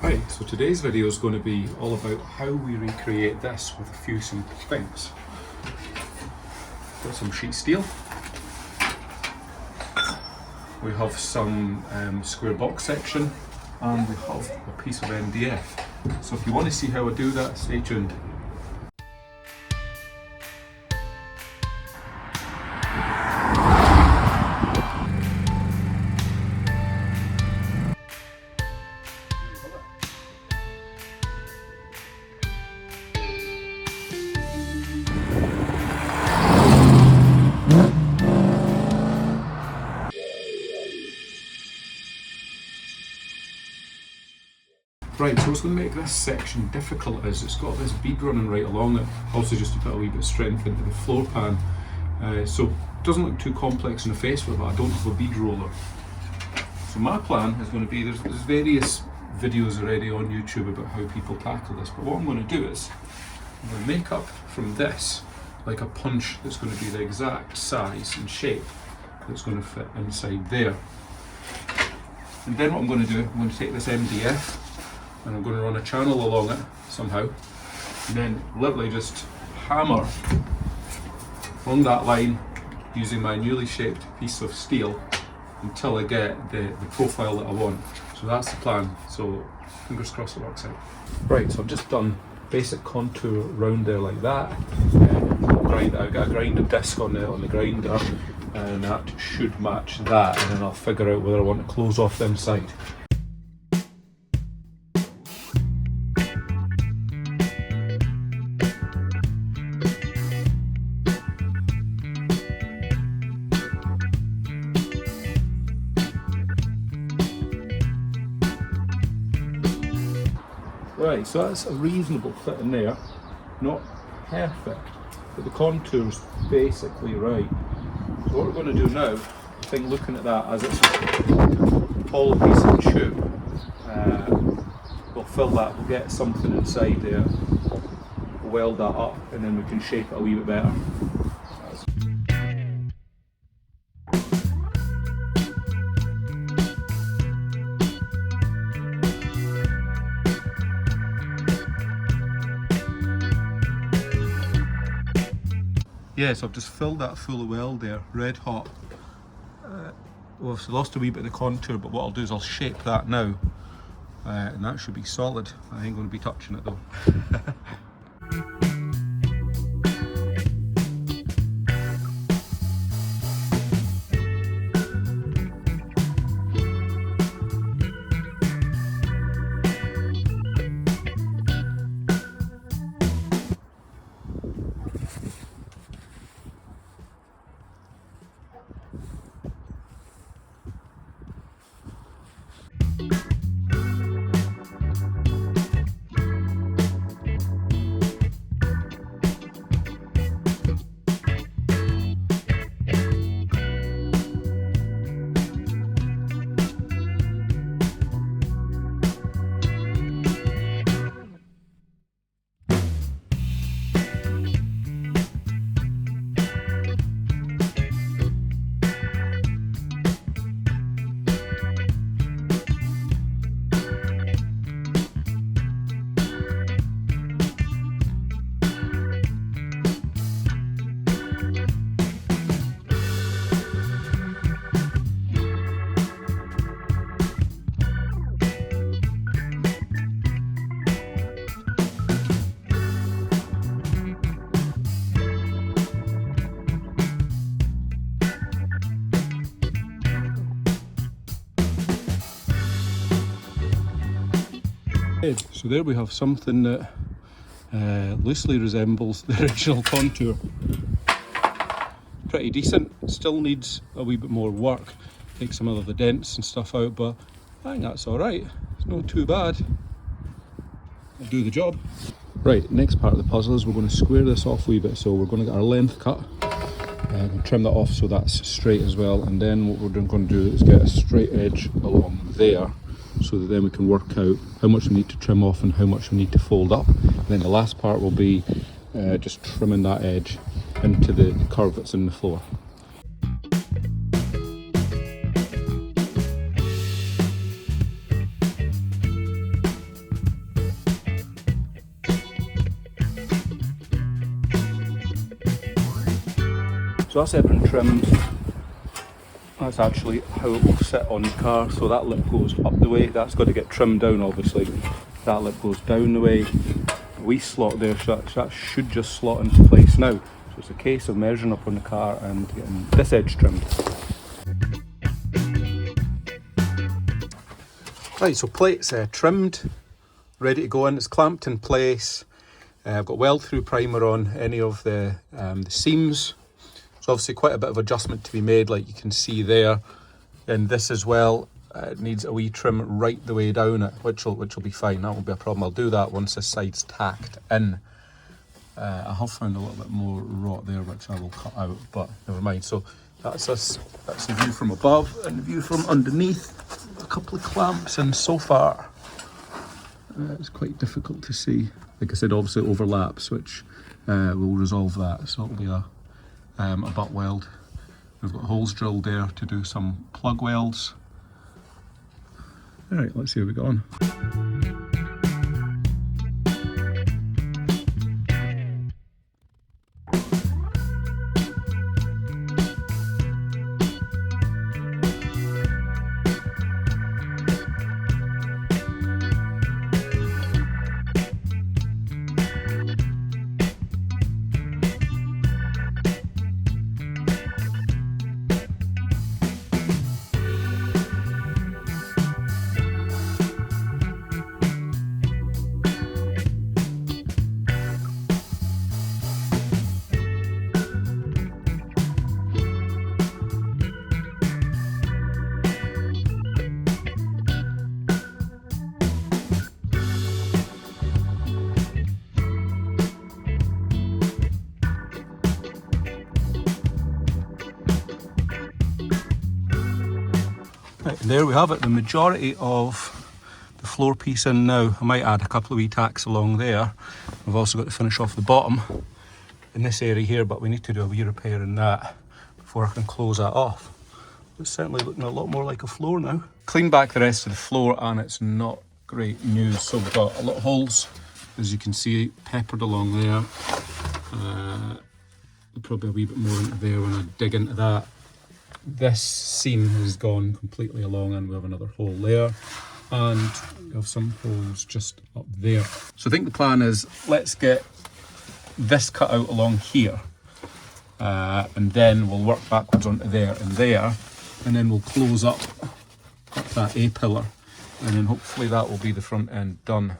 Right, so today's video is going to be all about how we recreate this with a few simple things. Got some sheet steel. We have some square box section, and we have a piece of MDF. So if you want to see how I do that, stay tuned. Right, so what's going to make this section difficult is it's got this bead running right along it, also just to put a wee bit of strength into the floor pan. So it doesn't look too complex in the face with it. I don't have a bead roller. So my plan is going to be, there's various videos already on YouTube about how people tackle this, but what I'm going to do is I'm going to make up from this like a punch that's going to be the exact size and shape that's going to fit inside there. And then what I'm going to do, I'm going to take this MDF and I'm going to run a channel along it somehow, and then literally just hammer along that line using my newly shaped piece of steel until I get the profile that I want. So that's the plan, so fingers crossed it works out. Right, so I've just done basic contour round there like that. I've got a grinder disc on the grinder, and that should match that, and then I'll figure out whether I want to close off the inside. Right, so that's a reasonable fit in there, not perfect, but the contour's basically right. So what we're going to do now, I think looking at that as it's a tall piece of tube, we'll fill that, we'll get something inside there, we'll weld that up, and then we can shape it a wee bit better. Yes, I've just filled that full of weld there, red hot. Well, I've lost a wee bit of the contour, but what I'll do is I'll shape that now, and that should be solid. I ain't going to be touching it though. So there we have something that loosely resembles the original contour. Pretty decent, still needs a wee bit more work, take some of the dents and stuff out, but I think that's alright, it's not too bad. It'll do the job. Right, next part of the puzzle is we're going to square this off a wee bit, so we're going to get our length cut and trim that off so that's straight as well, and then what we're going to do is get a straight edge along there, so that then we can work out how much we need to trim off and how much we need to fold up. And then the last part will be just trimming that edge into the curve that's in the floor. So that's everything trimmed. That's actually how it will sit on the car. So that lip goes up the way, that's got to get trimmed down obviously. That lip goes down the way. A wee slot there, so that should just slot into place now. So it's a case of measuring up on the car and getting this edge trimmed. Right, so plate's trimmed, ready to go in. It's clamped in place. I've got weld through primer on any of the seams. So obviously quite a bit of adjustment to be made, like you can see there. And this as well, it needs a wee trim right the way down it, which will be fine. That won't be a problem. I'll do that once this side's tacked in. I have found a little bit more rot there, which I will cut out, but never mind. So that's us. That's the view from above and the view from underneath. A couple of clamps, and so far it's quite difficult to see. Like I said, obviously it overlaps, which will resolve that. So it'll be a butt weld. We've got holes drilled there to do some plug welds. All right, let's see how we get on. Right, and there we have it, the majority of the floor piece in now. I might add a couple of wee tacks along there. We've also got to finish off the bottom in this area here, but we need to do a wee repair in that before I can close that off. It's certainly looking a lot more like a floor now. Clean back the rest of the floor and it's not great news. So we've got a lot of holes, as you can see, peppered along there. Probably a wee bit more into there when I dig into that. This seam has gone completely along and we have another hole there, and we have some holes just up there. So I think the plan is, let's get this cut out along here, and then we'll work backwards onto there and there, and then we'll close up that A-pillar, and then hopefully that will be the front end done.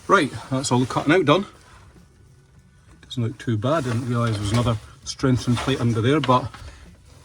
Right, that's all the cutting out done. Doesn't look too bad. I didn't realise there was another strengthened plate under there, but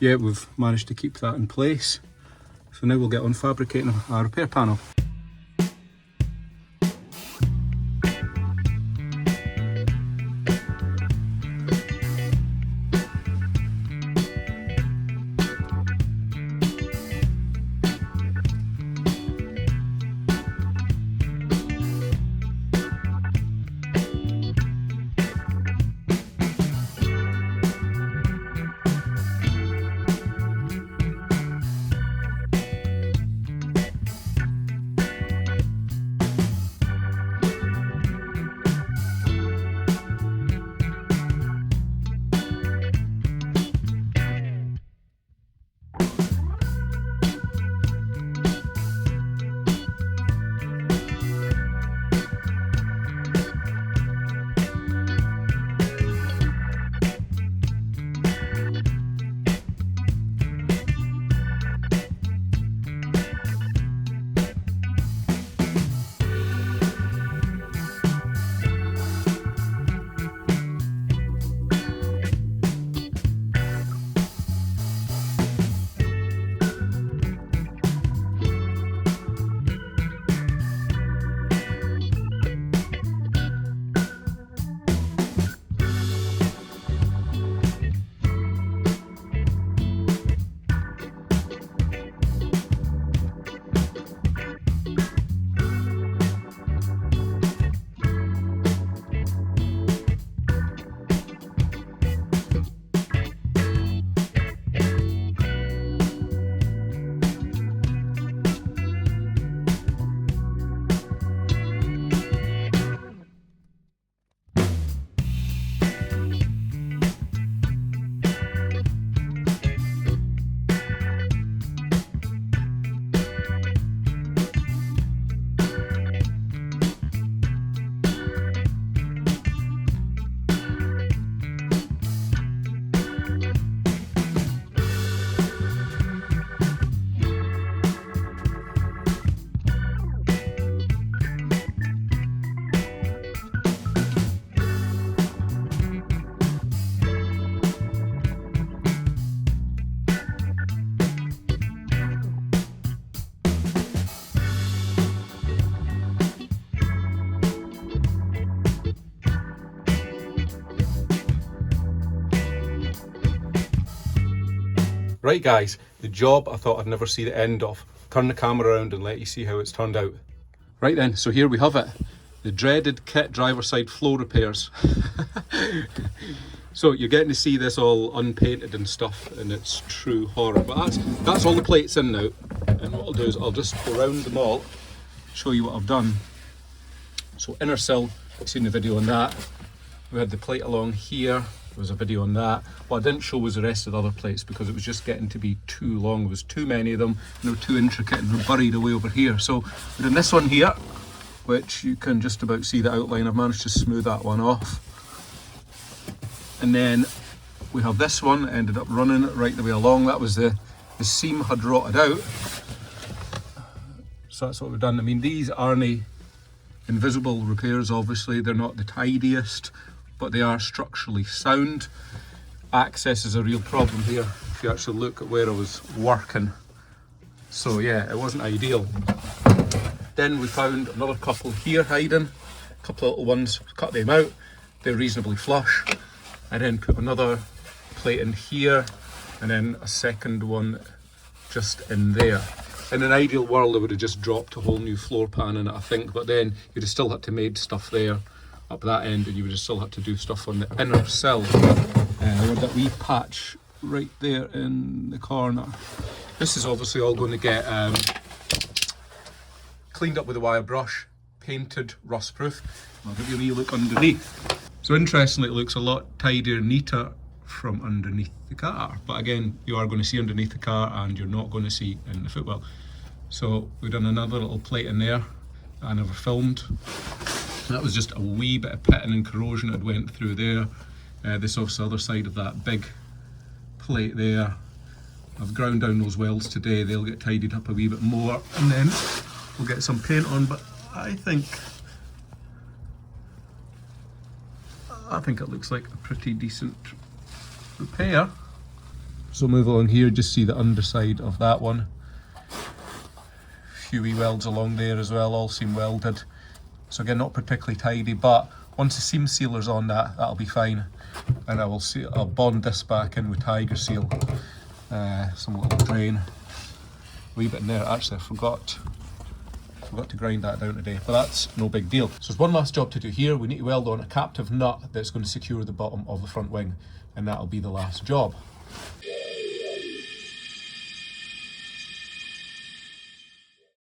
yeah, we've managed to keep that in place. So now we'll get on fabricating a repair panel. Right guys, the job I thought I'd never see the end of. Turn the camera around and let you see how it's turned out. Right then, so here we have it. The dreaded KITT driver side floor repairs. So you're getting to see this all unpainted and stuff, and it's true horror. But that's all the plates in now. And what I'll do is I'll just go around them all, show you what I've done. So inner sill, you've seen the video on that. We had the plate along here, there was a video on that. What I didn't show was the rest of the other plates because it was just getting to be too long. There was too many of them, and they were too intricate and they're buried away over here. So we're doing this one here, which you can just about see the outline. I've managed to smooth that one off. And then we have this one, ended up running it right the way along. That was the seam had rotted out. So that's what we've done. I mean, these aren't invisible repairs, obviously. They're not the tidiest, but they are structurally sound. Access is a real problem here, if you actually look at where I was working. So yeah, it wasn't ideal. Then we found another couple here hiding, a couple of little ones, cut them out. They're reasonably flush. I then put another plate in here, and then a second one just in there. In an ideal world, I would have just dropped a whole new floor pan in it, I think, but then you'd have still had to made stuff there up that end, and you would have still had to do stuff on the inner sill. With that wee patch right there in the corner. This is obviously all going to get cleaned up with a wire brush, painted, rust proof. I'll give you a wee look underneath. So interestingly, it looks a lot tidier and neater from underneath the car. But again, you are going to see underneath the car and you're not going to see in the footwell. So we've done another little plate in there that I never filmed. That was just a wee bit of pitting and corrosion that went through there. This off the other side of that big plate there. I've ground down those welds today. They'll get tidied up a wee bit more, and then we'll get some paint on. But I think it looks like a pretty decent repair. So move along here, just see the underside of that one. A few wee welds along there as well, all seam welded. So again, not particularly tidy, but once the seam sealer's on that'll be fine. And I'll bond this back in with Tiger Seal. Some little drain. A wee bit in there. Actually, I forgot to grind that down today, but that's no big deal. So there's one last job to do here. We need to weld on a captive nut that's going to secure the bottom of the front wing, and that'll be the last job.